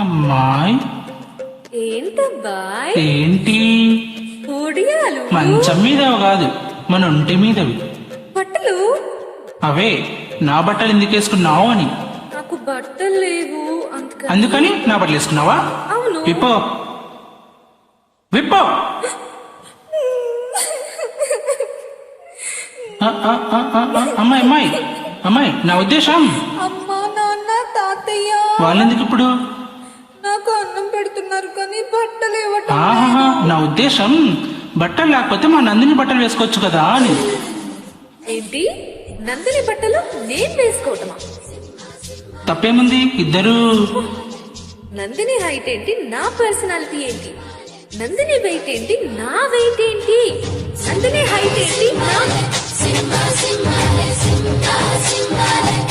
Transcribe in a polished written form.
అమ్మాయి ఏంటబ్బాయ్? ఏంటి ఒడియాలు మంచం మీదవి కాదు, మన ఒంటి మీదవి. బట్టలు. అవే నా బట్టలు ఎందుకు వేసుకున్నావు అని. నాకు బట్టలు లేవు అందుకని నా బట్టలు వేసుకున్నావా? అవును. విప్పో విప్పో. అమ్మాయి అమ్మాయి అమ్మాయి, నా ఉద్దేశం అమ్మా, నాన్న, తాతయ్య వాళ్ళెందుకు ఇప్పుడు? నాకు అన్నం పెడుతున్నారు కానీ బట్టలు ఇవ్వటం ఆహా, నా ఉద్దేశం బట్టలు లేకపోతే మా నందిని బట్టలు వేసుకోవచ్చు కదా అని. ఏంటి? నందిని బట్టలు నేను వేసుకోవటమా? తప్పేముంది, ఇద్దరు. నందిని హైట్ ఏంటి, నా పర్సనాలిటీ ఏంటి? నందిని వెయిట్ ఏంటి, నా వెయిట్ ఏంటి? నందిని హైట్ ఏంటి, నా